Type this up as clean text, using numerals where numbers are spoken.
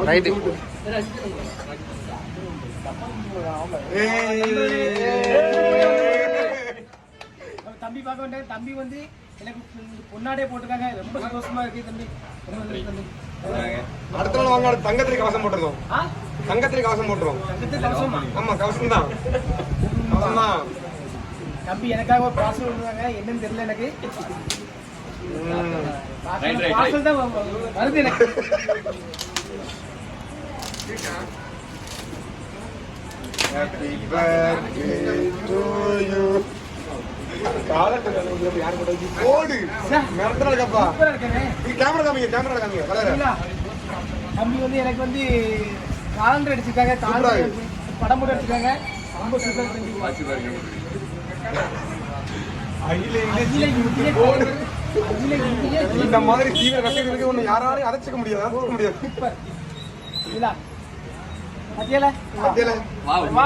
Right. தம்பி பார்க்க வேண்டாம். தம்பி வந்து எனக்கு பொன்னாடே போட்டுருக்காங்க. ரொம்ப சந்தோஷமா இருக்கு தம்பி. அடுத்த நாள் வாங்க. தங்கத்திலே கவசம் போட்டுருக்கோம். தங்கத்திலே கவசம் போட்டுருவோம். ஆமா கவசம் தான். கவசம் தான். தம்பி எனக்காக ஒரு பார்சல் விடுறாங்க. என்னன்னு தெரியல எனக்கு. பார்சல் தான் வருது எனக்கு. Happy birthday to you. யார் கூட போடு மிரட்டலப்பா. கேமரா காமிங்க, கேமரா காமிங்க. தம்பி வந்து எனக்கு வந்து காலண்டர் அடிச்சிருக்காங்க. படம் போட்டு அடிச்சிருக்காங்க. ரொம்ப சூப்பர் இந்த மாதிரி தீவிர ரசிகர்களுக்கு ஒண்ணு யாராலையும் அடைச்சிக்க முடியாது. சூப்பர். இல்ல மத்தியல மத்தியல வா